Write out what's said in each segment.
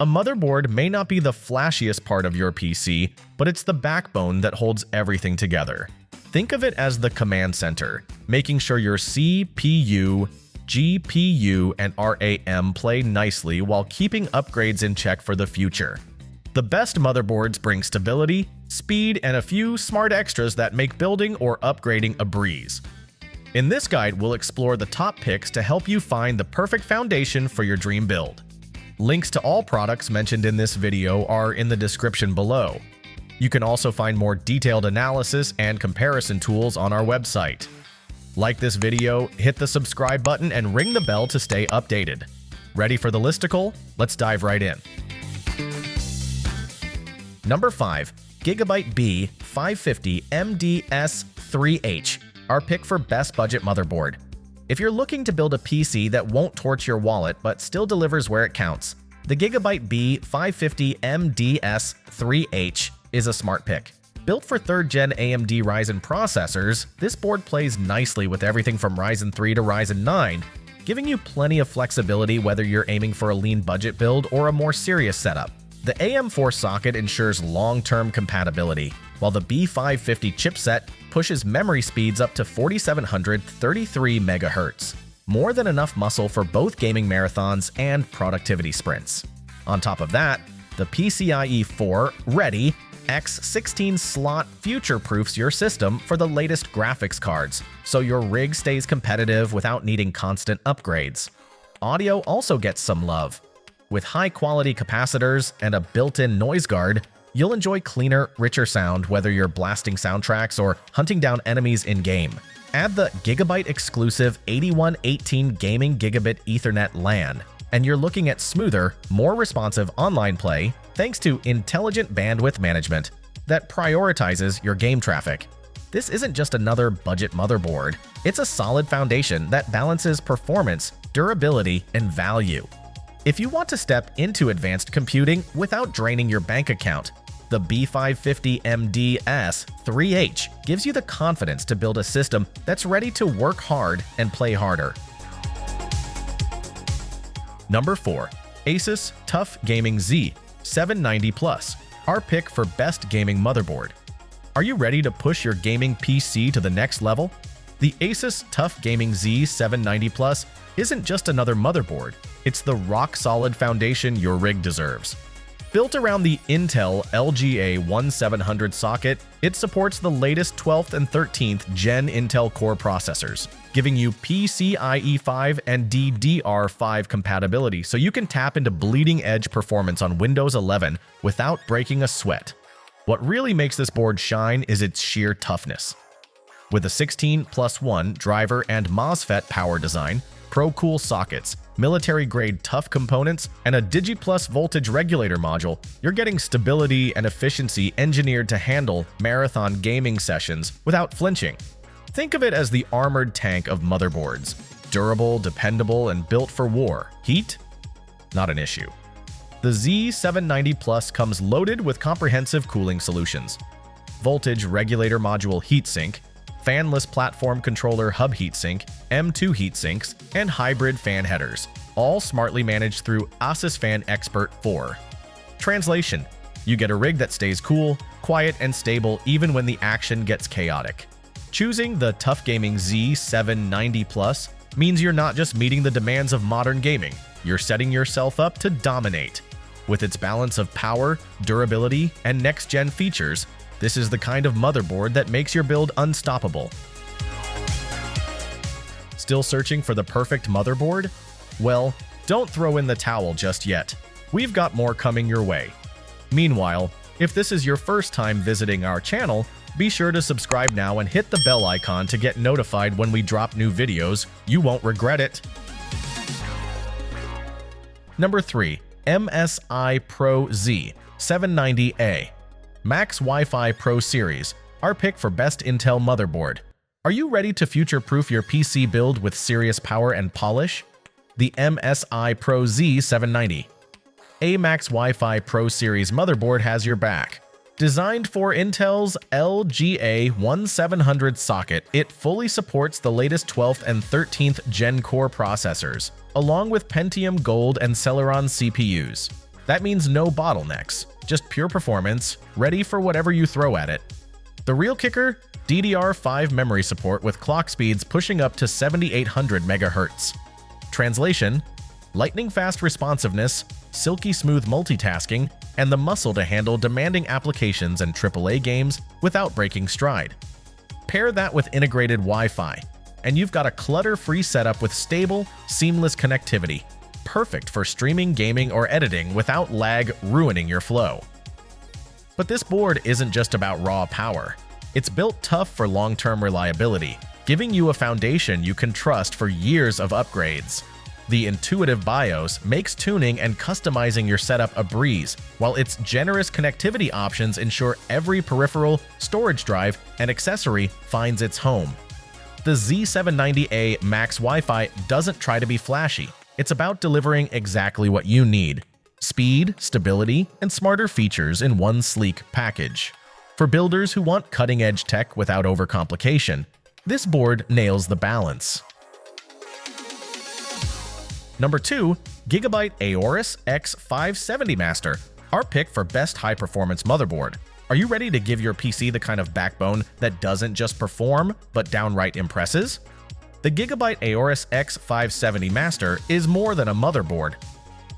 A motherboard may not be the flashiest part of your PC, but it's the backbone that holds everything together. Think of it as the command center, making sure your CPU, GPU, and RAM play nicely while keeping upgrades in check for the future. The best motherboards bring stability, speed, and a few smart extras that make building or upgrading a breeze. In this guide, we'll explore the top picks to help you find the perfect foundation for your dream build. Links to all products mentioned in this video are in the description below. You can also find more detailed analysis and comparison tools on our website. Like this video, hit the subscribe button, and ring the bell to stay updated. Ready for the listicle? Let's dive right in. Number 5. Gigabyte B550M DS3H, our pick for best budget motherboard. If you're looking to build a PC that won't torch your wallet but still delivers where it counts, the Gigabyte B550M DS3H is a smart pick. Built for 3rd-gen AMD Ryzen processors, this board plays nicely with everything from Ryzen 3 to Ryzen 9, giving you plenty of flexibility whether you're aiming for a lean budget build or a more serious setup. The AM4 socket ensures long-term compatibility, while the B550 chipset pushes memory speeds up to 4733 MHz, more than enough muscle for both gaming marathons and productivity sprints. On top of that, the PCIe 4 ready X16 slot future-proofs your system for the latest graphics cards, so your rig stays competitive without needing constant upgrades. Audio also gets some love. With high-quality capacitors and a built-in noise guard, you'll enjoy cleaner, richer sound whether you're blasting soundtracks or hunting down enemies in-game. Add the Gigabyte-exclusive 8118 Gaming Gigabit Ethernet LAN, and you're looking at smoother, more responsive online play thanks to intelligent bandwidth management that prioritizes your game traffic. This isn't just another budget motherboard, it's a solid foundation that balances performance, durability, and value. If you want to step into advanced computing without draining your bank account, the B550M DS3H gives you the confidence to build a system that's ready to work hard and play harder. Number 4. ASUS TUF Gaming Z790-Plus, our pick for best gaming motherboard. Are you ready to push your gaming PC to the next level? The ASUS TUF Gaming Z790-Plus isn't just another motherboard, it's the rock-solid foundation your rig deserves. Built around the Intel LGA 1700 socket, it supports the latest 12th and 13th Gen Intel Core processors, giving you PCIe 5 and DDR5 compatibility so you can tap into bleeding-edge performance on Windows 11 without breaking a sweat. What really makes this board shine is its sheer toughness. With a 16+1 driver and MOSFET power design, Pro-Cool sockets, military-grade TUF components, and a DigiPlus voltage regulator module, you're getting stability and efficiency engineered to handle marathon gaming sessions without flinching. Think of it as the armored tank of motherboards. Durable, dependable, and built for war. Heat? Not an issue. The Z790 comes loaded with comprehensive cooling solutions. Voltage regulator module heatsink, fanless platform controller hub heatsink, M2 heatsinks, and hybrid fan headers, all smartly managed through ASUS Fan Expert 4. Translation: you get a rig that stays cool, quiet, and stable even when the action gets chaotic. Choosing the TUF Gaming Z790 means you're not just meeting the demands of modern gaming, you're setting yourself up to dominate. With its balance of power, durability, and next-gen features, this is the kind of motherboard that makes your build unstoppable. Still searching for the perfect motherboard? Well, don't throw in the towel just yet. We've got more coming your way. Meanwhile, if this is your first time visiting our channel, be sure to subscribe now and hit the bell icon to get notified when we drop new videos. You won't regret it. Number 3. MSI Pro Z790A Max Wi-Fi ProSeries, our pick for best Intel motherboard. Are you ready to future-proof your PC build with serious power and polish? The MSI Pro Z790. A Max Wi-Fi ProSeries motherboard has your back. Designed for Intel's LGA 1700 socket, it fully supports the latest 12th and 13th Gen Core processors, along with Pentium Gold and Celeron CPUs. That means no bottlenecks, just pure performance, ready for whatever you throw at it. The real kicker? DDR5 memory support with clock speeds pushing up to 7800 MHz. Translation: lightning-fast responsiveness, silky smooth multitasking, and the muscle to handle demanding applications and AAA games without breaking stride. Pair that with integrated Wi-Fi, and you've got a clutter-free setup with stable, seamless connectivity, perfect for streaming, gaming, or editing without lag ruining your flow. But this board isn't just about raw power. It's built tough for long-term reliability, giving you a foundation you can trust for years of upgrades. The intuitive BIOS makes tuning and customizing your setup a breeze, while its generous connectivity options ensure every peripheral, storage drive, and accessory finds its home. The Z790A Max Wi-Fi doesn't try to be flashy. It's about delivering exactly what you need: speed, stability, and smarter features in one sleek package. For builders who want cutting-edge tech without overcomplication, this board nails the balance. Number 2. Gigabyte Aorus X570 Master, our pick for best high-performance motherboard. Are you ready to give your PC the kind of backbone that doesn't just perform, but downright impresses? The Gigabyte Aorus X570 Master is more than a motherboard.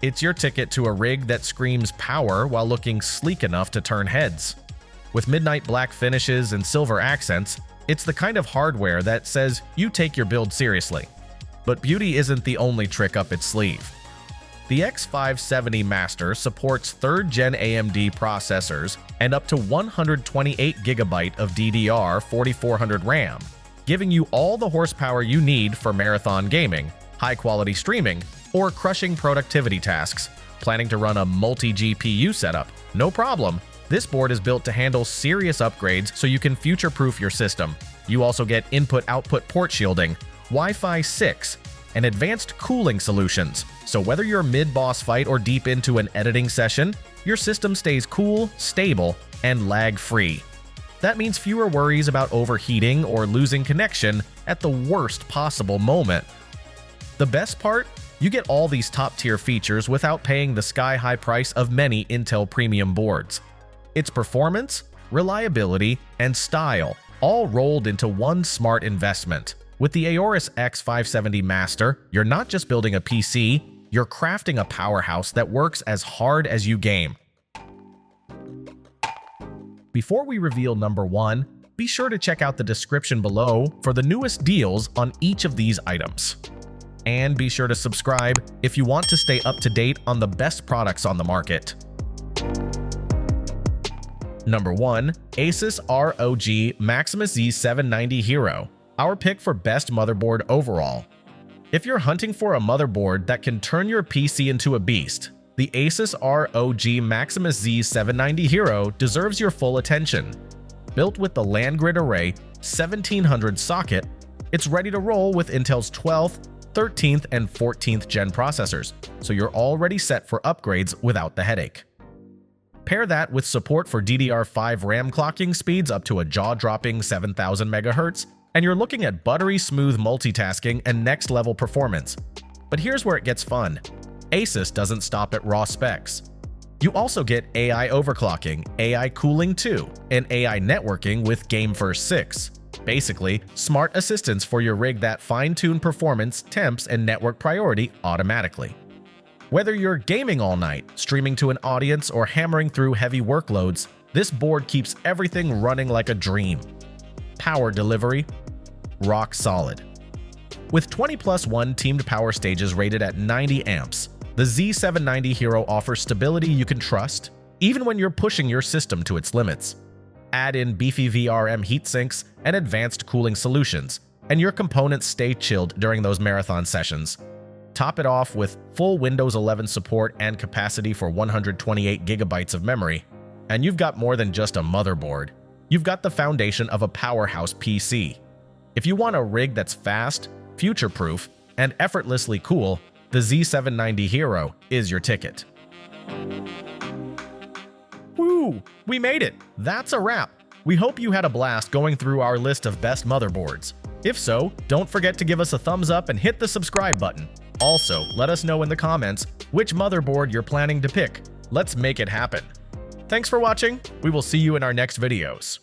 It's your ticket to a rig that screams power while looking sleek enough to turn heads. With midnight black finishes and silver accents, it's the kind of hardware that says you take your build seriously. But beauty isn't the only trick up its sleeve. The X570 Master supports 3rd-gen AMD processors and up to 128GB of DDR 4400 RAM, giving you all the horsepower you need for marathon gaming, high-quality streaming, or crushing productivity tasks. Planning to run a multi-GPU setup? No problem. This board is built to handle serious upgrades so you can future-proof your system. You also get input-output port shielding, Wi-Fi 6, and advanced cooling solutions, so whether you're mid-boss fight or deep into an editing session, your system stays cool, stable, and lag-free. That means fewer worries about overheating or losing connection at the worst possible moment. The best part? You get all these top-tier features without paying the sky-high price of many Intel premium boards. It's performance, reliability, and style, all rolled into one smart investment. With the Aorus X570 Master, you're not just building a PC, you're crafting a powerhouse that works as hard as you game. Before we reveal number 1, be sure to check out the description below for the newest deals on each of these items. And be sure to subscribe if you want to stay up to date on the best products on the market. Number 1. ASUS ROG Maximus Z790 Hero, our pick for best motherboard overall. If you're hunting for a motherboard that can turn your PC into a beast, the ASUS ROG Maximus Z790 Hero deserves your full attention. Built with the Land Grid Array 1700 socket, it's ready to roll with Intel's 12th, 13th, and 14th gen processors, so you're already set for upgrades without the headache. Pair that with support for DDR5 RAM clocking speeds up to a jaw-dropping 7000 MHz, and you're looking at buttery smooth multitasking and next-level performance. But here's where it gets fun. ASUS doesn't stop at raw specs. You also get AI overclocking, AI cooling 2, and AI networking with GameFirst 6. Basically, smart assistants for your rig that fine-tune performance, temps, and network priority automatically. Whether you're gaming all night, streaming to an audience, or hammering through heavy workloads, this board keeps everything running like a dream. Power delivery? Rock solid. With 20+1 teamed power stages rated at 90 amps, the Z790 Hero offers stability you can trust, even when you're pushing your system to its limits. Add in beefy VRM heatsinks and advanced cooling solutions, and your components stay chilled during those marathon sessions. Top it off with full Windows 11 support and capacity for 128GB of memory, and you've got more than just a motherboard. You've got the foundation of a powerhouse PC. If you want a rig that's fast, future-proof, and effortlessly cool, the Z790 Hero is your ticket. Woo! We made it! That's a wrap! We hope you had a blast going through our list of best motherboards. If so, don't forget to give us a thumbs up and hit the subscribe button. Also, let us know in the comments which motherboard you're planning to pick. Let's make it happen. Thanks for watching. We will see you in our next videos.